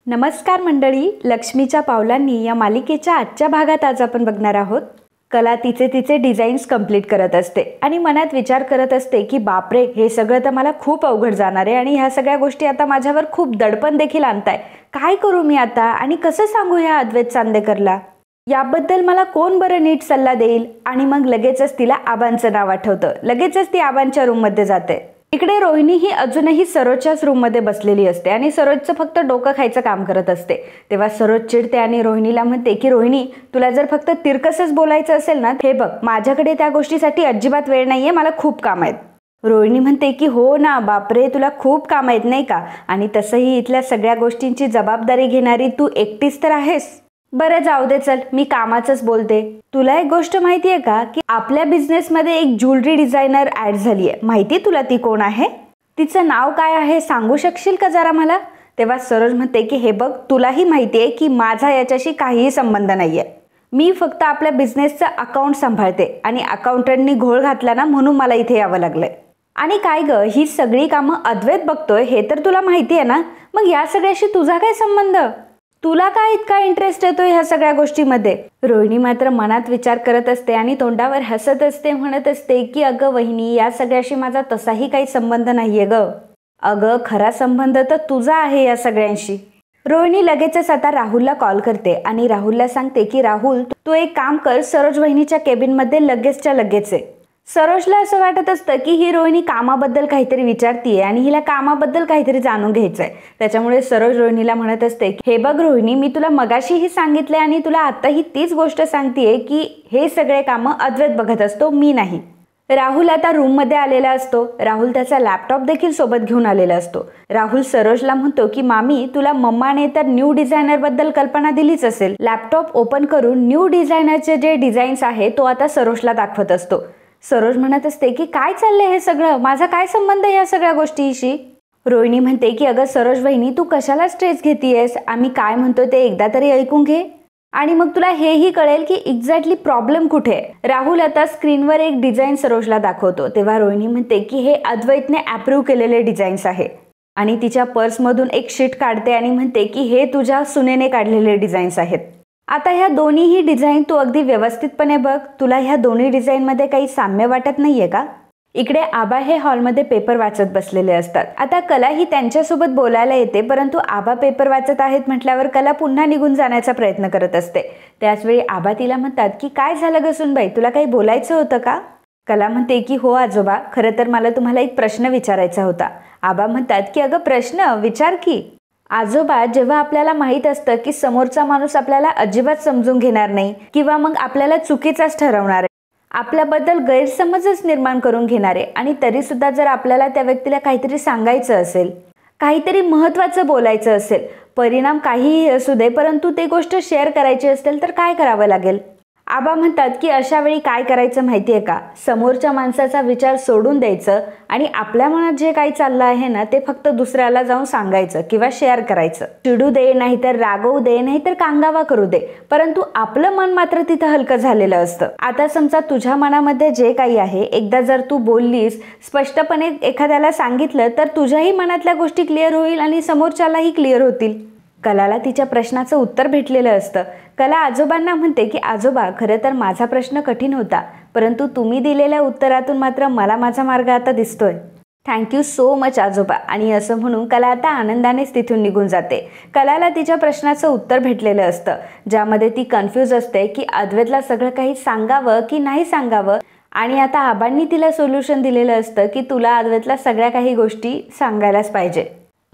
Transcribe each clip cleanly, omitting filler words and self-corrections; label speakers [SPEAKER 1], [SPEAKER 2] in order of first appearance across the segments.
[SPEAKER 1] नमस्कार मंडळी, लक्ष्मीच्या पावलांनी या मालिकेच्या आजच्या भागात आज आपण बघणार आहोत. कला तिचे डिझाईन्स कंप्लीट करत असते आणि मनात विचार करत असते की बापरे, हे सगळं तर मला खूप अवघड जाणार आहे आणि ह्या सगळ्या गोष्टी आता माझ्यावर खूप दडपण देखील आणताय. काय करू मी आता आणि कसं सांगू ह्या अद्वैत चांदेकरला, याबद्दल मला कोण बरं नीट सल्ला देईल. आणि मग लगेचच तिला आबांचं नाव आठवतं. लगेचच ती आबांच्या रूममध्ये जाते. इकडे रोहिणी ही अजूनही सरोजच्याच रूममध्ये बसलेली असते आणि सरोजचं फक्त डोकं खायचं काम करत असते. तेव्हा सरोज चिडते आणि रोहिणीला म्हणते की रोहिणी, तुला जर फक्त तिरकसच बोलायचं असेल ना, हे बघ, माझ्याकडे त्या गोष्टीसाठी अजिबात वेळ नाहीये, मला खूप काम आहेत. रोहिणी म्हणते की हो ना, बापरे, तुला खूप काम आहेत नाही का, आणि तसंही इथल्या सगळ्या गोष्टींची जबाबदारी घेणारी तू एकटीच तर आहेस. बरं जाऊ दे, चल, मी कामाचंच बोलते. तुला एक गोष्ट माहिती आहे का की आपल्या बिझनेसमध्ये एक ज्वेलरी डिझायनर ऍड झाली आहे. माहिती तुला ती कोण आहे? तिचं नाव काय आहे, सांगू शकशील का जरा मला? तेव्हा सरोज म्हणते की हे बघ, तुलाही माहिती आहे की माझा याच्याशी काहीही संबंध नाहीये. मी फक्त आपल्या बिझनेसचं अकाउंट सांभाळते आणि अकाउंटंटनी घोळ घातला ना, म्हणून मला इथे यावं लागलंय. आणि काय ग, ही सगळी कामं अद्वैत बघतोय हे तर तुला माहिती आहे ना, मग या सगळ्याशी तुझा काय संबंध? तुला काय इतका इंटरेस्ट येतो ह्या सगळ्या गोष्टीमध्ये? रोहिणी मात्र मनात विचार करत असते आणि तोंडावर हसत असते, म्हणत असते की अगं वहिनी, या सगळ्याशी माझा तसाही काही संबंध नाहीये ग. अगं, खरा संबंध तर तुझा आहे या सगळ्यांशी. रोहिणी लगेचच आता राहुलला कॉल करते आणि राहुलला सांगते की राहुल, तू एक काम कर, सरोज वहिनीच्या केबिनमध्ये लगेचच्या लगेच आहे. सरोजला असं वाटत असतं की ही रोहिणी कामाबद्दल काहीतरी विचारतीये आणि हिला कामाबद्दल काहीतरी जाणून घ्यायचंय. त्याच्यामुळे सरोज रोहिणीला म्हणत असते, हे बघ रोहिणी, मी तुला मगाशीही सांगितलंय आणि तुला आताही तीच गोष्ट सांगतेय की हे सगळे कामं अद्वैत बघत असतो, मी नाही. राहुल आता रूममध्ये आलेला असतो. राहुल त्याचा लॅपटॉप देखील सोबत घेऊन आलेला असतो. राहुल सरोजला म्हणतो की मामी, तुला मम्माने तर न्यू डिझायनर बद्दल कल्पना दिलीच असेल. लॅपटॉप ओपन करून न्यू डिझायनरचे जे डिझाईन्स आहे तो आता सरोजला दाखवत असतो. सरोज म्हणत असते की काय चाललंय हे सगळं, माझा काय संबंध या सगळ्या गोष्टीशी? रोहिणी म्हणते की अगं सरोज वहिनी, तू कशाला स्ट्रेस घेतीयस, आम्ही काय म्हणतोय ते एकदा तरी ऐकून घे आणि मग तुला हेही कळेल की एक्झॅक्टली प्रॉब्लेम कुठे आहे. राहुल आता स्क्रीनवर एक डिझाईन सरोजला दाखवतो. तेव्हा रोहिणी म्हणते की हे अद्वैतने अप्रूव्ह केलेले डिझाईन्स आहे आणि तिच्या पर्समधून एक शीट काढते आणि म्हणते की हे तुझ्या सुनेने काढलेले डिझाईन्स आहेत. आता ह्या दोन्हीही डिझाईन तू अगदी व्यवस्थितपणे बघ. तुला ह्या दोन्ही डिझाईनमध्ये काही साम्य वाटत नाहीये का? इकडे आबा हे हॉलमध्ये पेपर वाचत बसलेले असतात. आता कला ही त्यांच्यासोबत बोलायला येते, परंतु आबा पेपर वाचत आहेत म्हटल्यावर कला पुन्हा निघून जाण्याचा प्रयत्न करत असते. त्याचवेळी आबा तिला म्हणतात की काय झालं ग सुनबाई, तुला काही बोलायचं होतं का? कला म्हणते की हो आजोबा, खरं तर मला तुम्हाला एक प्रश्न विचारायचा होता. आबा म्हणतात की अगं प्रश्न विचार की. आजोबा, जेव्हा आपल्याला माहीत असतं की समोरचा माणूस आपल्याला अजिबात समजून घेणार नाही किंवा मग आपल्याला चुकीचाच ठरवणार आहे, आपल्याबद्दल गैरसमजच निर्माण करून घेणार आहे, आणि तरी सुद्धा जर आपल्याला त्या व्यक्तीला काहीतरी सांगायचं असेल, काहीतरी महत्त्वाचं बोलायचं असेल, परिणाम काहीही असू दे, परंतु ते गोष्ट शेअर करायची असेल तर काय करावं लागेल? आबा म्हणतात की अशा वेळी काय करायचं माहितीये का, समोरच्या माणसाचा विचार सोडून द्यायचं आणि आपल्या मनात जे काही चाललं आहे ना, ते फक्त दुसऱ्याला जाऊन सांगायचं किंवा शेअर करायचं. चिडू दे, नाहीतर रागवू दे, नाहीतर कांगावा करू दे, परंतु आपलं मन मात्र तिथं हलकं झालेलं असतं. आता समजा तुझ्या मनामध्ये जे काही आहे, एकदा जर तू बोललीस, स्पष्टपणे एखाद्याला सांगितलं, तर तुझ्याही मनातल्या गोष्टी क्लिअर होईल आणि समोरच्यालाही क्लिअर होतील. कलाला तिच्या प्रश्नाचं उत्तर भेटलेलं असतं. कला आजोबांना म्हणते की आजोबा, खरं तर माझा प्रश्न कठीण होता, परंतु तुम्ही दिलेल्या उत्तरातून मात्र मला माझा मार्ग आता दिसतोय. थँक्यू सो मच आजोबा. आणि असं म्हणून कला आता आनंदानेच तिथून निघून जाते. कलाला तिच्या प्रश्नाचं उत्तर भेटलेलं असतं, ज्यामध्ये ती कन्फ्यूज असते की अद्वैतला सगळं काही सांगावं की नाही सांगावं. आणि आता आबांनी तिला सोल्युशन दिलेलं असतं की तुला अद्वैतला सगळ्या काही गोष्टी सांगायलाच पाहिजे.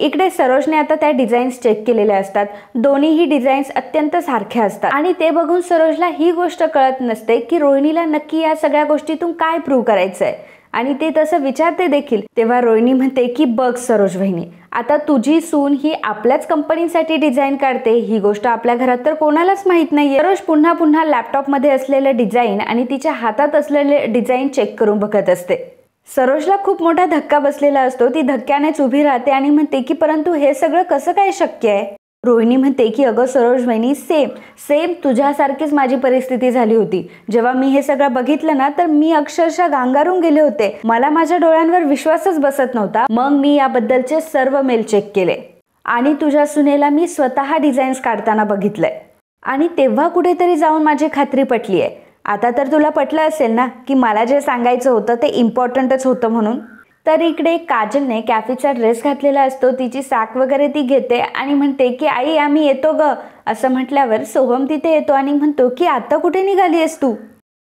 [SPEAKER 1] इकडे सरोजने आता त्या डिझाईन्स चेक केलेल्या असतात. दोन्हीही डिझाईन्स अत्यंत सारख्या असतात आणि ते बघून सरोजला ही गोष्ट कळत नसते की रोहिणीला नक्की या सगळ्या गोष्टीतून काय प्रूव्ह करायचंय, आणि ते तसं विचारते देखील. तेव्हा रोहिणी म्हणते की बघ सरोज वहिनी, आता तुझी सून ही आपल्याच कंपनीसाठी डिझाईन काढते, ही गोष्ट आपल्या घरात तर कोणालाच माहित नाहीये. सरोज पुन्हा पुन्हा लॅपटॉपमध्ये असलेलं डिझाईन आणि तिच्या हातात असलेले डिझाईन चेक करून बघत असते. सरोजला खूप मोठा धक्का बसलेला असतो. ती धक्क्यानेच उभी राहते आणि म्हणते की परंतु हे सगळं कसं काय शक्य आहे? रोहिणी म्हणते की अगं सरोज वहिनी, सेम तुझ्यासारखीच माझी परिस्थिती झाली होती. जेव्हा मी हे सगळं बघितलं ना, तर मी अक्षरशः गांगारून गेले होते. मला माझ्या डोळ्यांवर विश्वासच बसत नव्हता. मग मी याबद्दलचे सर्व मेल चेक केले आणि तुझ्या सुनेला मी स्वतः डिझाईन्स काढताना बघितलंय आणि तेव्हा कुठेतरी जाऊन माझी खात्री पटली आहे. आता तर तुला पटलं असेल ना की मला जे सांगायचं होतं ते इम्पॉर्टंटच होतं म्हणून. तर इकडे काजलने कॅफीचा ड्रेस घातलेला असतो, तिची सॅक वगैरे ती घेते आणि म्हणते की आई आम्ही येतो ग. असं म्हटल्यावर सोहम तिथे येतो आणि म्हणतो की आता कुठे निघाली आहेस तू.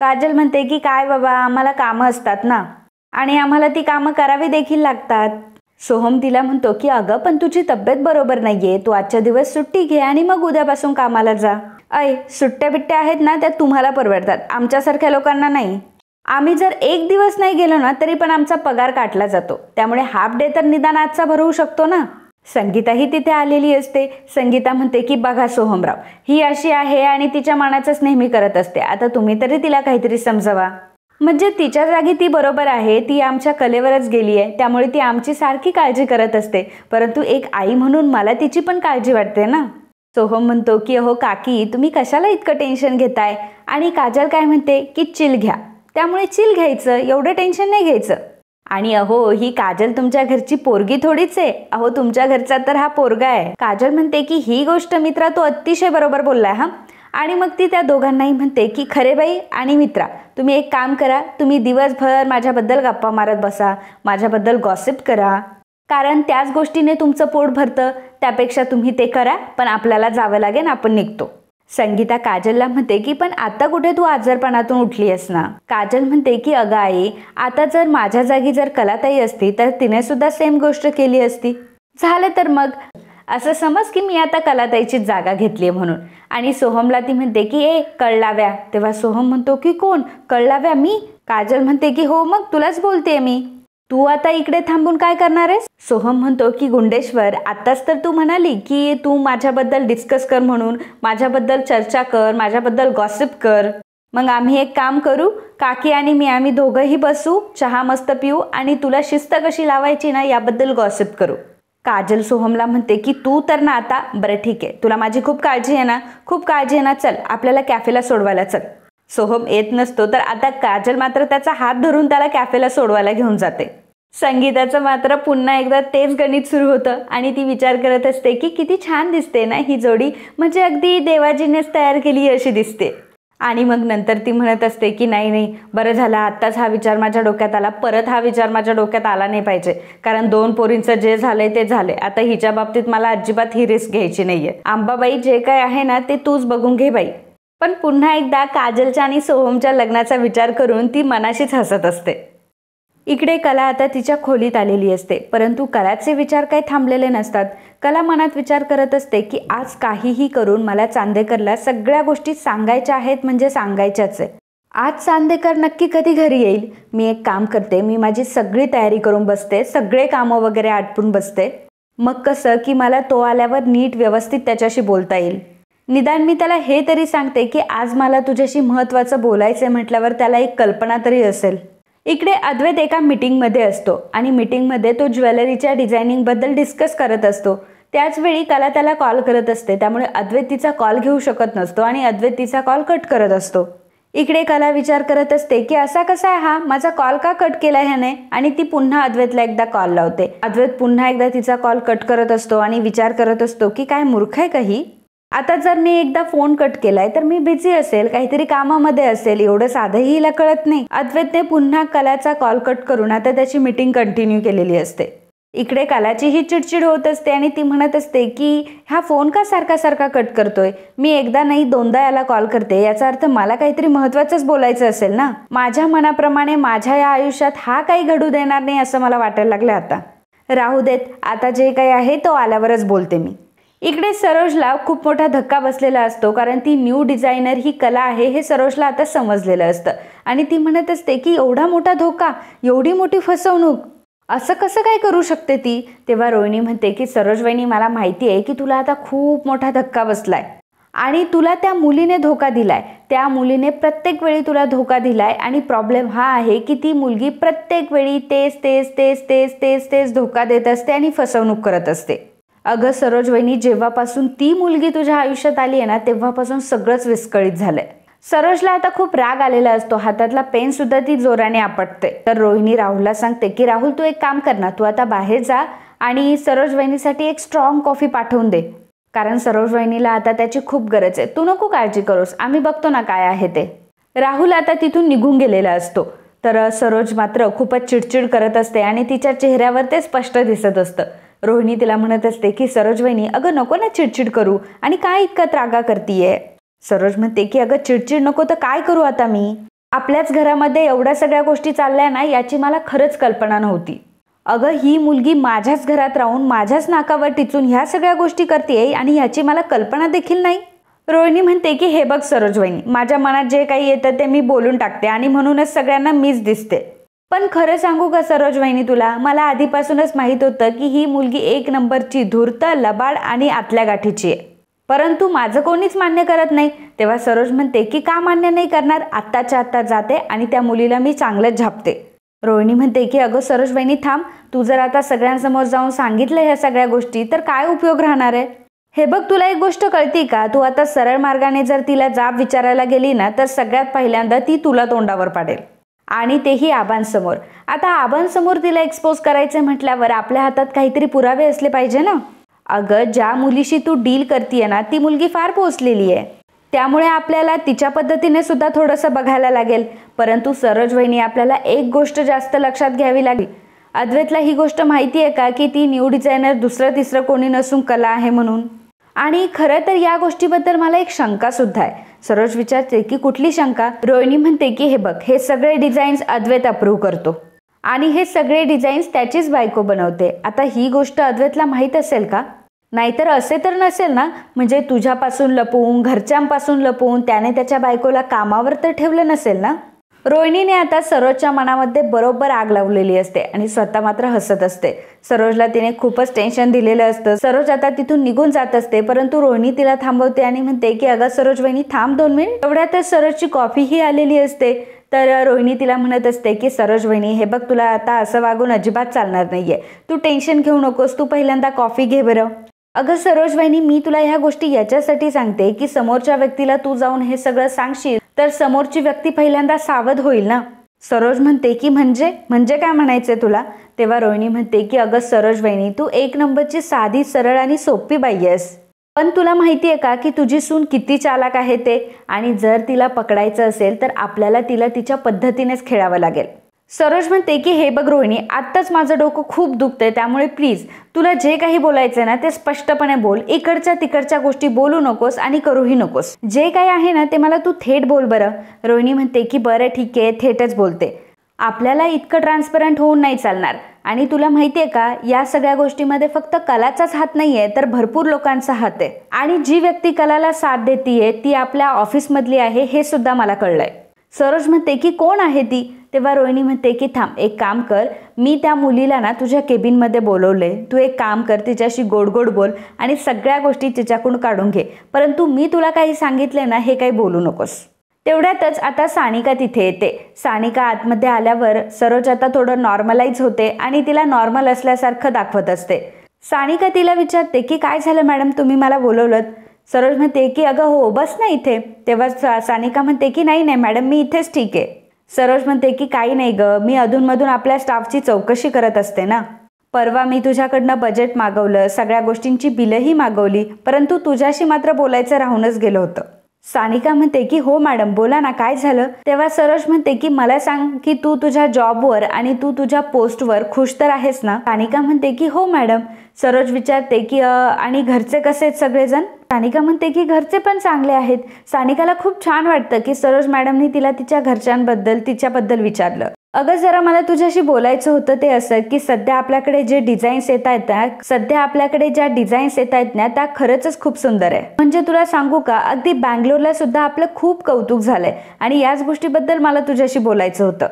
[SPEAKER 1] काजल म्हणते की काय बाबा, आम्हाला कामं असतात ना आणि आम्हाला ती कामं करावी देखील लागतात. सोहम तिला म्हणतो की अगं पण तुझी तब्येत बरोबर नाहीये, तू आजच्या दिवस सुट्टी घे आणि मग उद्यापासून कामाला जा. सुट्ट्या बिट्ट्या आहेत ना त्या तुम्हाला परवडतात, आमच्यासारख्या लोकांना नाही. आम्ही जर एक दिवस नाही गेलो ना तरी पण आमचा पगार काटला जातो, त्यामुळे हाफ डे तर निदान आजचा भरवू शकतो ना. संगीताही तिथे आलेली असते. संगीता म्हणते की बघा सोहमराव, ही अशी आहे आणि तिच्या मनाचंच नेहमी करत असते, आता तुम्ही तरी तिला काहीतरी समजवा. म्हणजे तिच्या जागी ती बरोबर आहे, ती आमच्या कलेवरच गेली आहे, त्यामुळे ती आमची सारखी काळजी करत असते, परंतु एक आई म्हणून मला तिची पण काळजी वाटते ना. सोहम म्हणतो की अहो काकी, तुम्ही कशाला इतकं टेन्शन घेताय. आणि काजल काय म्हणते की चिल घ्या, त्यामुळे चिल घ्यायचं, एवढं टेन्शन नाही घ्यायचं. आणि अहो ही काजल तुमच्या घरची पोरगी थोडीच आहे, अहो तुमच्या घरचा तर हा पोरगा आहे. काजल म्हणते की ही गोष्ट मित्रा तू अतिशय बरोबर बोललाय हा. आणि मग ती त्या दोघांनाही म्हणते की खरे बाई आणि मित्रा, तुम्ही एक काम करा, तुम्ही दिवसभर माझ्याबद्दल गप्पा मारत बसा, माझ्याबद्दल गॉसिप करा, कारण त्याच गोष्टीने तुमचं पोट भरतं, त्यापेक्षा तुम्ही ते करा, पण आपल्याला जावं लागेल, आपण निघतो. संगीता काजलला म्हणते की पण आता कुठे तू आजारपणातून उठली आहेस ना. काजल म्हणते की अगं आई, आता जर माझ्या जागी जर कलाताई असती तर तिने सुद्धा सेम गोष्ट केली असती. झालं तर मग असं समज की मी आता कलाताईची जागा घेतली म्हणून. आणि सोहमला ती म्हणते की कळलाव्या. तेव्हा सोहम म्हणतो की कोण कळलाव्या, मी. काजल म्हणते की हो मग तुलाच बोलतेय मी, तू आता इकडे थांबून काय करणार आहेस. सोहम म्हणतो की गुंडेश्वर, आताच तर तू म्हणाली की तू माझ्याबद्दल डिस्कस कर म्हणून, माझ्याबद्दल चर्चा कर, माझ्याबद्दल गॉसिप कर. मग आम्ही एक काम करू, काकी आणि मी आम्ही दोघंही बसू, चहा मस्त पिऊ आणि तुला शिस्त कशी लावायची ना याबद्दल गॉसिप करू. काजल सोहमला म्हणते की तू तर ना आता, बरं ठीक आहे, तुला माझी खूप काळजी आहे ना, खूप काळजी आहे ना, चल आपल्याला कॅफेला सोडवायला चल. सोहम येत नसतो तर आता काजल मात्र त्याचा हात धरून त्याला कॅफेला सोडवायला घेऊन जाते. संगीताचं मात्र पुन्हा एकदा तेच गणित सुरू होतं आणि ती विचार करत असते की किती छान दिसते ना ही जोडी, म्हणजे अगदी देवाजीनेच तयार केली अशी दिसते. आणि मग नंतर ती म्हणत असते की नाही नाही, बरं झालं आत्ताच हा विचार माझ्या डोक्यात आला, परत हा विचार माझ्या डोक्यात आला नाही पाहिजे, कारण 2 पोरींचं जे झालंय ते झालंय, आता हिच्या बाबतीत मला अजिबात ही रिस्क घ्यायची नाहीये. आंबाबाई जे काय आहे ना ते तूच बघून घे बाई. पण पुन्हा एकदा काजलच्या आणि सोहमच्या लग्नाचा विचार करून ती मनाशीच हसत असते. इकडे कला आता तिच्या खोलीत आलेली असते, परंतु कलाचे विचार काही थांबलेले नसतात. कला मनात विचार करत असते की आज काहीही करून मला चांदेकरला सगळ्या गोष्टी सांगायच्या आहेत, म्हणजे सांगायच्याच आहे. आज चांदेकर नक्की कधी घरी येईल. मी एक काम करते, मी माझी सगळी तयारी करून बसते, सगळे कामं वगैरे आटपून बसते, मग कसं की मला तो आल्यावर नीट व्यवस्थित त्याच्याशी बोलता येईल. निदान मी त्याला हे तरी सांगते की आज मला तुझ्याशी महत्त्वाचं बोलायचं म्हटल्यावर त्याला एक कल्पना तरी असेल. इकडे अद्वैत एका मीटिंगमध्ये असतो आणि मीटिंगमध्ये तो ज्वेलरीच्या डिझायनिंगबद्दल डिस्कस करत असतो. त्याचवेळी कला त्याला कॉल करत असते, त्यामुळे अद्वैत तिचा कॉल घेऊ शकत नसतो आणि अद्वैत तिचा कॉल कट करत असतो. इकडे कला विचार करत असते की असा कसा आहे हा, माझा कॉल का कट केला ह्याने, आणि ती पुन्हा अद्वैतला एकदा कॉल लावते. अद्वैत पुन्हा एकदा तिचा कॉल कट करत असतो आणि विचार करत असतो की काय मूर्ख आहे काही, आता जर मी एकदा फोन कट केलाय तर मी बिझी असेल, काहीतरी कामामध्ये असेल, एवढं साधंही हिला कळत नाही. अद्वैतने पुन्हा कलाचा कॉल कट करून आता त्याची मीटिंग कंटिन्यू केलेली असते. इकडे कलाची ही चिडचिड होत असते आणि ती म्हणत असते की हा फोन का सारखा सारखा कट करतोय, मी एकदा नाही 2दा याला कॉल करते, याचा अर्थ मला काहीतरी महत्त्वाचंच बोलायचं असेल ना. माझ्या मनाप्रमाणे माझ्या या आयुष्यात हा काही घडू देणार नाही असं मला वाटायला लागलं. आता राहू देत, आता जे काही आहे तो आल्यावरच बोलते मी. इकडे सरोजला खूप मोठा धक्का बसलेला असतो, कारण ती न्यू डिझायनर ही कला आहे हे सरोजला आता समजलेलं असतं आणि ती म्हणत असते की एवढा मोठा धोका, एवढी मोठी फसवणूक, असं कसं काय करू शकते ती. तेव्हा रोहिणी म्हणते की सरोज वहिनी, मला माहिती आहे की तुला आता खूप मोठा धक्का बसलाय आणि तुला त्या मुलीने धोका दिलाय, त्या मुलीने प्रत्येक वेळी तुला धोका दिलाय आणि प्रॉब्लेम हा आहे की ती मुलगी प्रत्येक वेळी तेच तेच तेच तेच तेच तेच धोका देत असते आणि फसवणूक करत असते. अगं सरोज वहिनी, जेव्हापासून ती मुलगी तुझ्या आयुष्यात आली आहे ना तेव्हापासून सगळंच विस्कळीत झालंय. सरोजला आता खूप राग आलेला असतो, हातातला पेन सुद्धा ती जोराने आपटते. तर रोहिणी राहुलला सांगते की राहुल तू एक काम कर ना, तू आता बाहेर जा आणि सरोज वहिनीसाठी एक स्ट्रॉंग कॉफी पाठवून दे, कारण सरोज वहिनीला आता त्याची खूप गरज आहे. तू नको काळजी करूस, आम्ही बघतो ना काय आहे ते. राहुल आता तिथून निघून गेलेला असतो. तर सरोज मात्र खूपच चिडचिड करत असते आणि तिच्या चेहऱ्यावर ते स्पष्ट दिसत असतं. रोहिणी तिला म्हणत असते की सरोज वहिनी, अगं नको ना चिडचिड करू, आणि काय इतका त्रागा करतीये. सरोज म्हणते की अगं चिडचिड नको तर काय करू आता मी. आपल्याच घरामध्ये एवढ्या सगळ्या गोष्टी चालल्या ना, याची मला खरंच कल्पना नव्हती. अगं ही मुलगी माझ्याच घरात राहून माझ्याच नाकावर टिचून ह्या सगळ्या गोष्टी करतेय आणि ह्याची मला कल्पना देखील नाही. रोहिणी म्हणते की हे बघ सरोज वहिनी, माझ्या मनात जे काही येतं ते मी बोलून टाकते आणि म्हणूनच सगळ्यांना मीच दिसते. पण खरं सांगू का सरोज वहिनी तुला, मला आधीपासूनच माहीत होतं की ही मुलगी एक नंबरची धूर्त, लबाड आणि आतल्या गाठीची आहे. परंतु माझं कोणीच मान्य करत नाही. तेव्हा सरोज म्हणते की का मान्य नाही करणार, आत्ताच्या आत्ता जाते आणि त्या मुलीला मी चांगलंच झापते. रोहिणी म्हणते की अगं सरोज वहिनी थांब, तू जर आता सगळ्यांसमोर जाऊन सांगितलं ह्या सगळ्या गोष्टी तर काय उपयोग राहणार आहे. हे बघ तुला एक गोष्ट कळती का, तू आता सरळ मार्गाने जर तिला जाब विचारायला गेली ना तर सगळ्यात पहिल्यांदा ती तुला तोंडावर पाडेल, आणि तेही आबांसमोर. आता आबांसमोर तिला एक्सपोज करायचं म्हटल्यावर आपल्या हातात काहीतरी पुरावे असले पाहिजे ना. अगं ज्या मुलीशी तू डील करतीये ना ती मुलगी फार पोचलेली आहे, त्यामुळे आपल्याला तिच्या पद्धतीने सुद्धा थोडंसं बघायला लागेल. परंतु सरोज वहिनी, आपल्याला एक गोष्ट जास्त लक्षात घ्यावी लागेल. अद्वैतला ही गोष्ट माहिती आहे का की ती न्यू डिझायनर दुसरं तिसरं कोणी नसून कला आहे म्हणून. आणि खरं तर या गोष्टीबद्दल मला एक शंका सुद्धा आहे. सरोज विचारते की कुठली शंका. रोहिणी म्हणते की हे बघ, हे सगळे डिझाईन्स अद्वैत अप्रूव्ह करतो आणि हे सगळे डिझाईन्स त्याचीच बायको बनवते. आता ही गोष्ट अद्वैतला माहीत असेल का. नाहीतर असे तर नसेल ना, म्हणजे तुझ्यापासून लपवून, घरच्यांपासून लपवून त्याने त्याच्या बायकोला कामावर तर ठेवलं नसेल ना. रोहिणीने आता सरोजच्या मनामध्ये बरोबर आग लावलेली असते आणि स्वतः मात्र हसत असते. सरोजला तिने खूपच टेन्शन दिलेलं असतं. सरोज आता तिथून निघून जात असते, परंतु रोहिणी तिला थांबवते आणि म्हणते की अगं सरोज वहिनी थांब 2 मिनिट. एवढ्यातच सरोजची कॉफीही आलेली असते. तर रोहिणी तिला म्हणत असते की सरोज वहिनी, हे बघ तुला आता असं वागून अजिबात चालणार नाहीये, तू टेन्शन घेऊ नकोस, तू पहिल्यांदा कॉफी घे बरं. अगं सरोज वहिनी, मी तुला ह्या गोष्टी याच्यासाठी सांगते की समोरच्या व्यक्तीला तू जाऊन हे सगळं सांगशील तर समोरची व्यक्ती पहिल्यांदा सावध होईल ना. सरोज म्हणते की म्हणजे काय म्हणायचंय तुला. तेव्हा रोहिणी म्हणते की अगं सरोज वहिनी, तू एक नंबरची साधी, सरळ आणि सोपी बाई आहेस. पण तुला माहिती आहे का की तुझी सून किती चालाक आहे ते, आणि जर तिला पकडायचं असेल तर आपल्याला तिला तिच्या पद्धतीनेच खेळावं लागेल. सरोज म्हणते की हे बघ रोहिणी, आत्ताच माझं डोकं खूप दुखतंय, त्यामुळे प्लीज तुला जे काही बोलायचं ना ते स्पष्टपणे बोल. इकडच्या तिकडच्या गोष्टी बोलू नकोस आणि करूही नकोस. जे काही आहे ना ते मला तू थेट बोल बरं. रोहिणी म्हणते की बरं ठीक आहे, थेटच बोलते. आपल्याला इतकं ट्रान्सपरंट होऊन नाही चालणार. आणि तुला माहिती आहे का, या सगळ्या गोष्टीमध्ये फक्त कलाचाच हात नाहीये तर भरपूर लोकांचा हात आहे. आणि जी व्यक्ती कलाला साथ देतीये ती आपल्या ऑफिसमधली आहे हे सुद्धा मला कळलंय. सरोज म्हणते की कोण आहे ती. तेव्हा रोहिणी म्हणते की थांब, एक काम कर, मी त्या मुलीला ना तुझ्या केबिनमध्ये बोलवले, तू एक काम कर, तिच्याशी गोड गोड बोल आणि सगळ्या गोष्टी तिच्याकडून काढून घे. परंतु मी तुला काही सांगितले ना हे काही बोलू नकोस. तेवढ्यातच आता सानिका तिथे येते. सानिका आतमध्ये आल्यावर सरोज आता थोडं नॉर्मलाइज होते आणि तिला नॉर्मल असल्यासारखं दाखवत असते. सानिका तिला विचारते की काय झालं मॅडम, तुम्ही मला बोलवलं. सरोज म्हणते की अगं हो, बस ना इथे. तेव्हा सानिका म्हणते की नाही मॅडम, मी इथेच ठीक आहे. सरोज म्हणते की काही नाही ग, मी अधूनमधून आपल्या स्टाफची चौकशी करत असते ना. परवा मी तुझ्याकडनं बजेट मागवलं, सगळ्या गोष्टींची बिलही मागवली, परंतु तुझ्याशी मात्र बोलायचं राहूनच गेलं होतं. सानिका म्हणते की हो मॅडम, बोला ना काय झालं. तेव्हा सरोज म्हणते की मला सांग की तू तुझ्या जॉबवर आणि तू तुझ्या पोस्टवर खुश तर आहेस ना. सानिका म्हणते की हो मॅडम. सरोज विचारते की आणि घरचे कसे आहेत सगळेजण. सानिका म्हणते की घरचे पण चांगले आहेत. सानिकाला खूप छान वाटतं की सरोज मॅडमनी तिला तिच्या घरच्यांबद्दल, तिच्याबद्दल विचारलं. अगं जरा मला तुझ्याशी बोलायचं होतं ते असं की सध्या आपल्याकडे जे डिझाईन्स येत आहेत ना, त्या खरंच खूप सुंदर आहे. म्हणजे तुला सांगू का, अगदी बँगलोरला सुद्धा आपलं खूप कौतुक झालंय आणि याच गोष्टीबद्दल मला तुझ्याशी बोलायचं होतं.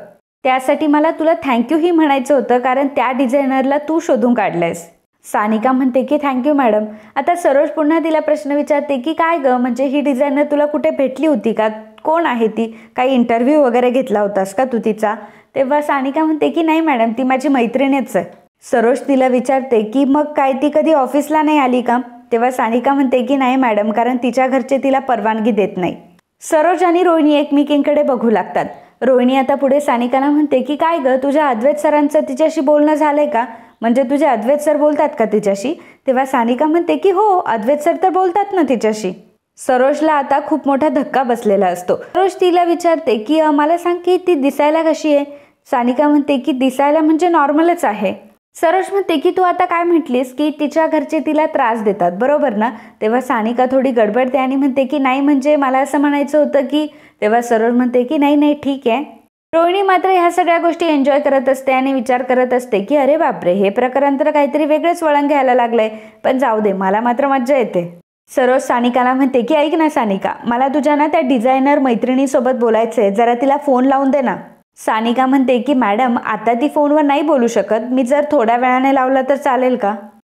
[SPEAKER 1] त्यासाठी मला तुला थँक्यू ही म्हणायचं होतं, कारण त्या डिझायनरला तू शोधून काढलंयस. सानिका म्हणते की थँक्यू मॅडम. आता सरोज पुन्हा तिला प्रश्न विचारते की काय ग, म्हणजे ही डिझायनर तुला कुठे भेटली होती का, कोण आहे ती, काही इंटरव्ह्यू वगैरे घेतला होतास का तू तिचा. तेव्हा सानिका म्हणते की नाही मॅडम, ती माझी मैत्रिणीच आहे. सरोज तिला विचारते की मग काय ती कधी ऑफिसला नाही आली का. तेव्हा सानिका म्हणते की नाही मॅडम, कारण तिच्या घरचे तिला परवानगी देत नाही. सरोज आणि रोहिणी एकमेकींकडे बघू लागतात. रोहिणी आता पुढे सानिकाला म्हणते की काय ग, तुझ्या अद्वैत सरांचं तिच्याशी बोलणं झालंय का. म्हणजे तुझे अद्वैत सर बोलतात का तिच्याशी? तेव्हा सानिका म्हणते की हो, अद्वैत सर तर बोलतात ना तिच्याशी. सरोजला आता खूप मोठा धक्का बसलेला असतो. सरोज तिला विचारते की मला सांग की ती दिसायला कशी आहे? सानिका म्हणते की दिसायला म्हणजे नॉर्मलच आहे. सरोज म्हणते की तू आता काय म्हटलीस की तिच्या घरचे तिला त्रास देतात, बरोबर ना? तेव्हा सानिका थोडी गडबडते आणि म्हणते की नाही, म्हणजे मला असं म्हणायचं होतं की. तेव्हा सरोज म्हणते की नाही नाही ठीक आहे. रोहिणी मात्र ह्या सगळ्या गोष्टी एन्जॉय करत असते आणि विचार करत असते की अरे बापरे, हे प्रकरण तर काहीतरी वेगळंच वळण घ्यायला लागलंय, पण जाऊ दे, मला मात्र मज्जा येते. सरोज सानिकाला म्हणते की ऐक ना सानिका, मला तुझ्या ना त्या डिझायनर मैत्रिणीसोबत बोलायचंय, जरा तिला फोन लावून दे ना. सानिका म्हणते की मॅडम, आता ती फोनवर नाही बोलू शकत, मी जर थोड्या वेळाने लावला तर चालेल का?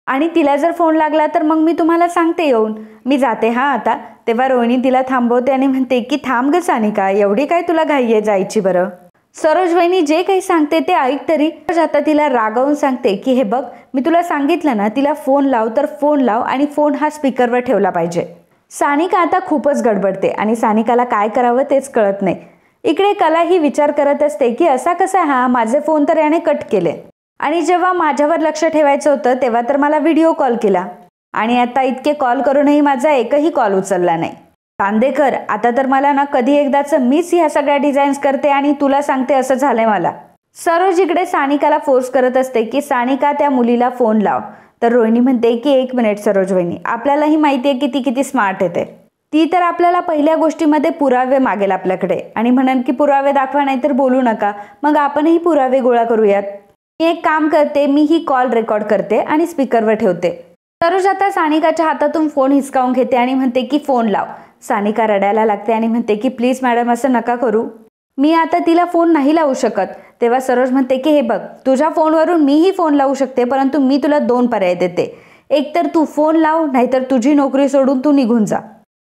[SPEAKER 1] आणि तिला जर फोन लागला तर मग मी तुम्हाला सांगते येऊन, मी जाते हां आता. तेव्हा रोहिणी तिला थांबवते आणि म्हणते की थांब ग सानिका, एवढी काय तुला घाई आहे जायची बरं? सरोज वहिनी जे काही सांगते ते ऐक तरी. आता तिला रागावून सांगते की हे बघ, मी तुला सांगितलं ना, तिला फोन लाव तर फोन लाव आणि फोन हा स्पीकरवर ठेवला पाहिजे. सानिका आता खूपच गडबडते आणि सानिकाला काय करावं तेच कळत नाही. इकडे कला ही विचार करत असते की असा कसा हा, माझे फोन तर याने कट केले आणि जेव्हा माझ्यावर लक्ष ठेवायचं होतं तेव्हा तर मला व्हिडिओ कॉल केला आणि आता इतके कॉल करूनही माझा एकही कॉल उचलला नाही. चांदेकर, आता तर मला ना कधी एकदाच मीच ह्या सगळ्या डिझाईन्स करते आणि तुला सांगते असं झालंय मला. सरोज इकडे सानिकाला फोर्स करत असते की सानिका त्या मुलीला फोन लाव. तर रोहिणी म्हणते की एक मिनिट सरोज वहिनी, आपल्यालाही माहिती आहे की ती किती स्मार्ट येते. ती तर आपल्याला पहिल्या गोष्टीमध्ये पुरावे मागेल आपल्याकडे आणि म्हणेन की पुरावे दाखवा नाही तर बोलू नका, मग आपणही पुरावे गोळा करूयात. मी एक काम करते, मी ही कॉल रेकॉर्ड करते आणि स्पीकरवर ठेवते. सरोज आता सानिकाच्या हातातून फोन हिसकावून घेते आणि म्हणते की फोन लाव. सानिका रडायला लागते आणि म्हणते की प्लीज मॅडम, असं नका करू, मी आता तिला फोन नाही लावू शकत. तेव्हा सरोज म्हणते की हे बघ, तुझ्या फोनवरून मीही फोन लावू शकते, परंतु मी तुला 2 पर्याय देते. एक तर तू फोन लाव, नाहीतर तुझी नोकरी सोडून तू निघून जा.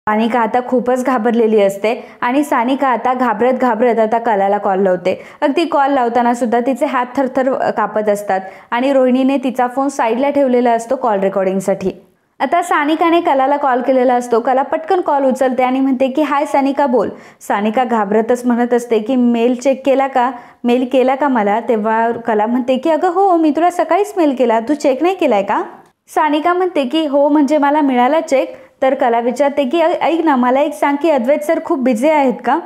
[SPEAKER 1] सानिका आता खूपच घाबरलेली असते आणि सानिका आता घाबरत घाबरत आता कलाला कॉल लावते. अगदी कॉल लावताना सुद्धा तिचे हात थरथर कापत असतात आणि रोहिणीने तिचा फोन साईडला ठेवलेला असतो कॉल रेकॉर्डिंगसाठी. आता सानिकाने कलाला कॉल केलेला असतो. कला पटकन कॉल उचलते आणि म्हणते की हाय सानिका, बोल. सानिका घाबरतच म्हणत असते की मेल चेक केला का, मेल केला का मला? तेव्हा कला म्हणते की अगं हो, मी तुला सकाळीच मेल केला, तू चेक नाही केलाय का? सानिका म्हणते की हो, म्हणजे मला मिळाला चेक. तर कला विचारते की ऐक ना, मला एक सांग की अद्वैत सर खूप बिझी आहेत का?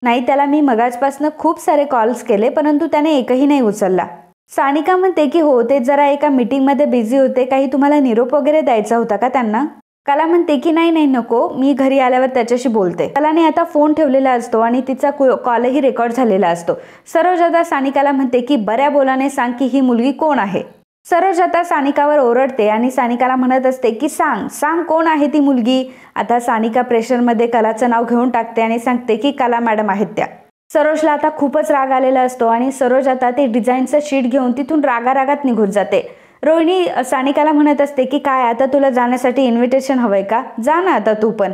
[SPEAKER 1] नाही, त्याला मी मगाचपासून खूप सारे कॉल्स केले, परंतु त्याने एकही नाही उचलला. सानिका म्हणते की हो, ते जरा एका मीटिंगमध्ये बिझी होते, काही तुम्हाला निरोप वगैरे द्यायचा होता का त्यांना? कला म्हणते की नाही नाही नको, मी घरी आल्यावर त्याच्याशी बोलते. कलाने आता फोन ठेवलेला असतो आणि तिचा कॉलही रेकॉर्ड झालेला असतो. सरोज आता सानिकाला म्हणते की बऱ्या बोलाने सांग की ही मुलगी कोण आहे. सरोज आता सानिकावर ओरडते आणि सानिकाला म्हणत असते की सांग सांग कोण आहे ती मुलगी. आता सानिका प्रेशरमध्ये कलाचं नाव घेऊन टाकते आणि सांगते की कला मॅडम आहेत त्या. सरोजला आता खूपच राग आलेला असतो आणि सरोज आता ते डिझाईनचं शीट घेऊन तिथून रागारागात निघून जाते. रोहिणी सानिकाला म्हणत असते की काय आता तुला जाण्यासाठी इन्व्हिटेशन हवंय का, जा ना आता तू पण.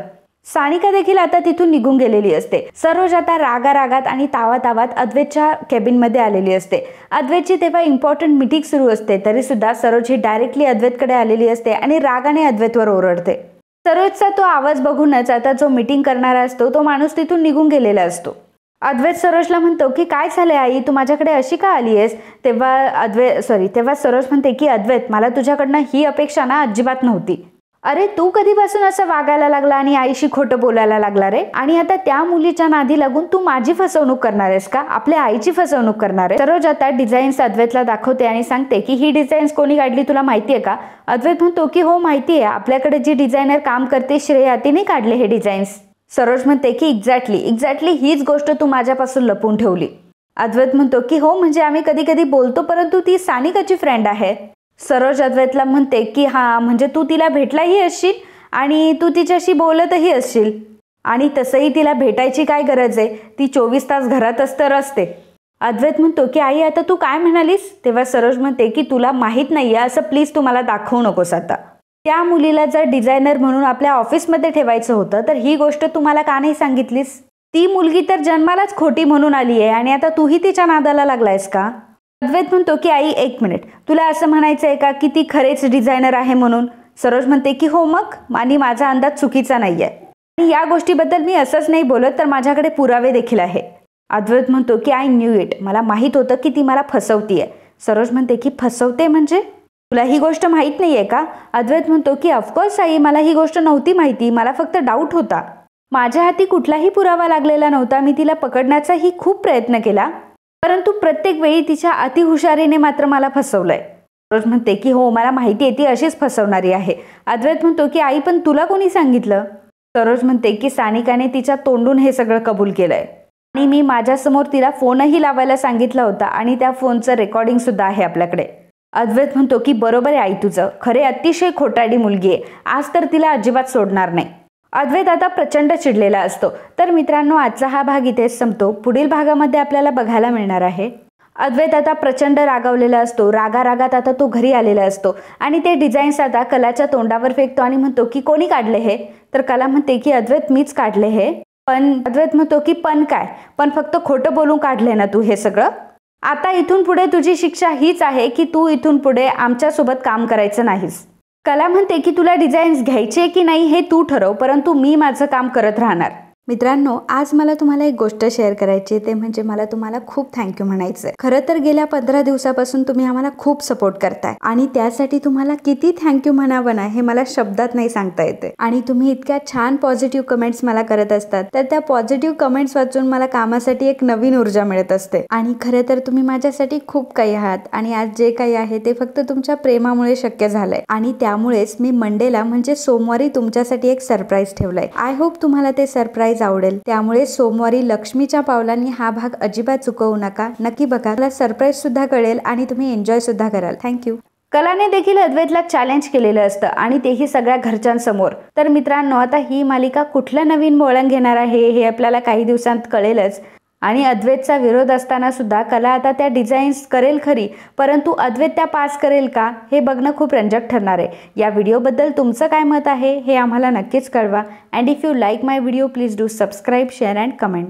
[SPEAKER 1] सानिका देखील आता तिथून निघून गेलेली असते. सरोज आता रागारागात आणि तावातावात अद्वैतच्या केबिनमध्ये आलेली असते. अद्वैतची तेव्हा इम्पॉर्टंट मीटिंग सुरू असते, तरी सुद्धा सरोज ही डायरेक्टली अद्वैतकडे आलेली असते आणि रागाने अद्वैतवर ओरडते. सरोजचा तो आवाज बघूनच आता जो मीटिंग करणारा असतो तो माणूस तिथून निघून गेलेला असतो. अद्वैत सरोजला म्हणतो की काय झालंय आई, तू माझ्याकडे अशी का आली आहेस? तेव्हा सरोज म्हणते की अद्वैत, मला तुझ्याकडनं ही अपेक्षा ना अजिबात नव्हती. अरे तू कधीपासून असं वागायला लागला आणि आईशी खोटं बोलायला लागला रे? आणि आता त्या मुलीच्या नादी लागून तू माझी फसवणूक करणार आहेस का, आपल्या आईची फसवणूक करणार आहे? सरोज आता डिझाईन्स अद्वैतला दाखवते आणि सांगते की ही डिझाईन्स कोणी काढली तुला माहितीये का? अद्वैत म्हणतो की हो माहितीये, आपल्याकडे जी डिझायनर काम करते श्रेया, तिने काढले हे डिझाईन्स. सरोज म्हणते की एक्झॅक्टली हीच गोष्ट तू माझ्यापासून लपून ठेवली. अद्वैत म्हणतो की हो, म्हणजे आम्ही कधी कधी बोलतो, परंतु ती सानिकाची फ्रेंड आहे. सरोज अद्वैतला म्हणते की हा, म्हणजे तू तिला भेटलाही असशील आणि तू तिच्याशी बोलतही असशील, आणि तसंही तिला भेटायची काय गरज आहे, ती 24 तास घरातच तर असते. अद्वैत म्हणतो की आई आता तू काय म्हणालीस? तेव्हा सरोज म्हणते की तुला माहीत नाहीये असं प्लीज तू मला दाखवू नकोस. आता त्या मुलीला जर डिझायनर म्हणून आपल्या ऑफिसमध्ये ठेवायचं होतं तर ही गोष्ट तुम्हाला का नाही सांगितलीस? ती मुलगी तर जन्मालाच खोटी म्हणून आली आहे आणि आता तूही तिच्या नादाला लागलायस का? अद्वैत म्हणतो की आई एक मिनिट, तुला असं म्हणायचं आहे का की ती खरेच डिझायनर आहे म्हणून? सरोज म्हणते की हो मग, आणि माझा अंदाज चुकीचा नाहीये आणि या गोष्टीबद्दल मी असंच नाही बोलत, तर माझ्याकडे पुरावे देखील आहे. अद्वैत म्हणतो की आय न्यू इट, मला माहीत होतं की ती मला फसवतीये. सरोज म्हणते की फसवते म्हणजे? तुला ही गोष्ट माहीत नाहीये का? अद्वैत म्हणतो की ऑफकोर्स आई, मला ही गोष्ट नव्हती माहिती, मला फक्त डाऊट होता. माझ्या हाती कुठलाही पुरावा लागलेला नव्हता. मी तिला पकडण्याचाही खूप प्रयत्न केला, परंतु प्रत्येक वेळी तिच्या अतिहुशारीने मात्र मला फसवलंय. सरोज म्हणते की हो, मला माहिती आहे ती अशीच फसवणारी आहे. अद्वैत म्हणतो की आई, पण तुला कोणी सांगितलं? सरोज म्हणते की सानिकाने तिच्या तोंडून हे सगळं कबूल केलंय आणि मी माझ्यासमोर तिला फोनही लावायला सांगितला होता आणि त्या फोनचं रेकॉर्डिंग सुद्धा आहे आपल्याकडे. अद्वैत म्हणतो की बरोबर आहे आई तुझं, खरे अतिशय खोटारडी मुलगी आहे, आज तर तिला अजिबात सोडणार नाही. अद्वैत आता प्रचंड चिडलेला असतो. तर मित्रांनो, आजचा हा भाग इथेच संपतो. पुढील भागामध्ये आपल्याला बघायला मिळणार आहे अद्वैत आता प्रचंड रागावलेला असतो. रागात आता तो घरी आलेला असतो आणि ते डिझाईन्स आता कलाच्या तोंडावर फेकतो आणि म्हणतो की कोणी काढले हे? तर कला म्हणते की अद्वैत, मीच काढले हे. पण अद्वैत म्हणतो की पण काय? पण फक्त खोटं बोलून काढले ना तू हे सगळं? आता इथून पुढे तुझी शिक्षा हीच आहे की तू इथून पुढे आमच्यासोबत काम करायचं नाहीस. कला म्हणते की तुला डिझाईन्स घ्यायचे की नाही हे तू ठरव, परंतु मी माझं काम करत राहणार. मित्रांनो, आज मला तुम्हाला एक गोष्ट शेअर करायची, ते म्हणजे मला तुम्हाला खूप थँक्यू म्हणायचं. खरं तर गेल्या 15 दिवसापासून तुम्ही आम्हाला खूप सपोर्ट करताय आणि त्यासाठी तुम्हाला किती थँक्यू म्हणावं ना हे मला शब्दात नाही सांगता येते. आणि तुम्ही इतक्या छान पॉझिटिव्ह कमेंट्स मला करत असतात, तर त्या पॉझिटिव्ह कमेंट्स वाचून मला कामासाठी एक नवीन ऊर्जा मिळत असते. आणि खरं तर तुम्ही माझ्यासाठी खूप काही आहात आणि आज जे काही आहे ते फक्त तुमच्या प्रेमामुळे शक्य झालंय. आणि त्यामुळेच मी मंडेला म्हणजे सोमवारी तुमच्यासाठी एक सरप्राईज ठेवलाय. आय होप तुम्हाला ते सरप्राईज आवडेल. त्यामुळे सोमवारी लक्ष्मीच्या पावलांनी हा भाग अजिबात चुकवू नका. नक्की बघा, मला सरप्राईज सुद्धा कळेल आणि तुम्ही एन्जॉय सुद्धा कराल. थँक्यू. कलाने देखील अद्वैतला चॅलेंज केलेलं असतं आणि तेही सगळ्या घरच्यांसमोर. तर मित्रांनो, आता ही मालिका कुठलं नवीन वळण घेणार आहे हे आपल्याला काही दिवसांत कळेलच. आणि अद्वैतचा विरोध असताना सुद्धा कला आता त्या डिझाईन्स करेल खरी, परंतु अद्वैत त्या पास करेल का हे बघणं खूप रंजक ठरणार आहे. या व्हिडिओबद्दल तुमचं काय मत आहे हे आम्हाला नक्कीच कळवा. And if you like my video, please do subscribe, share and comment.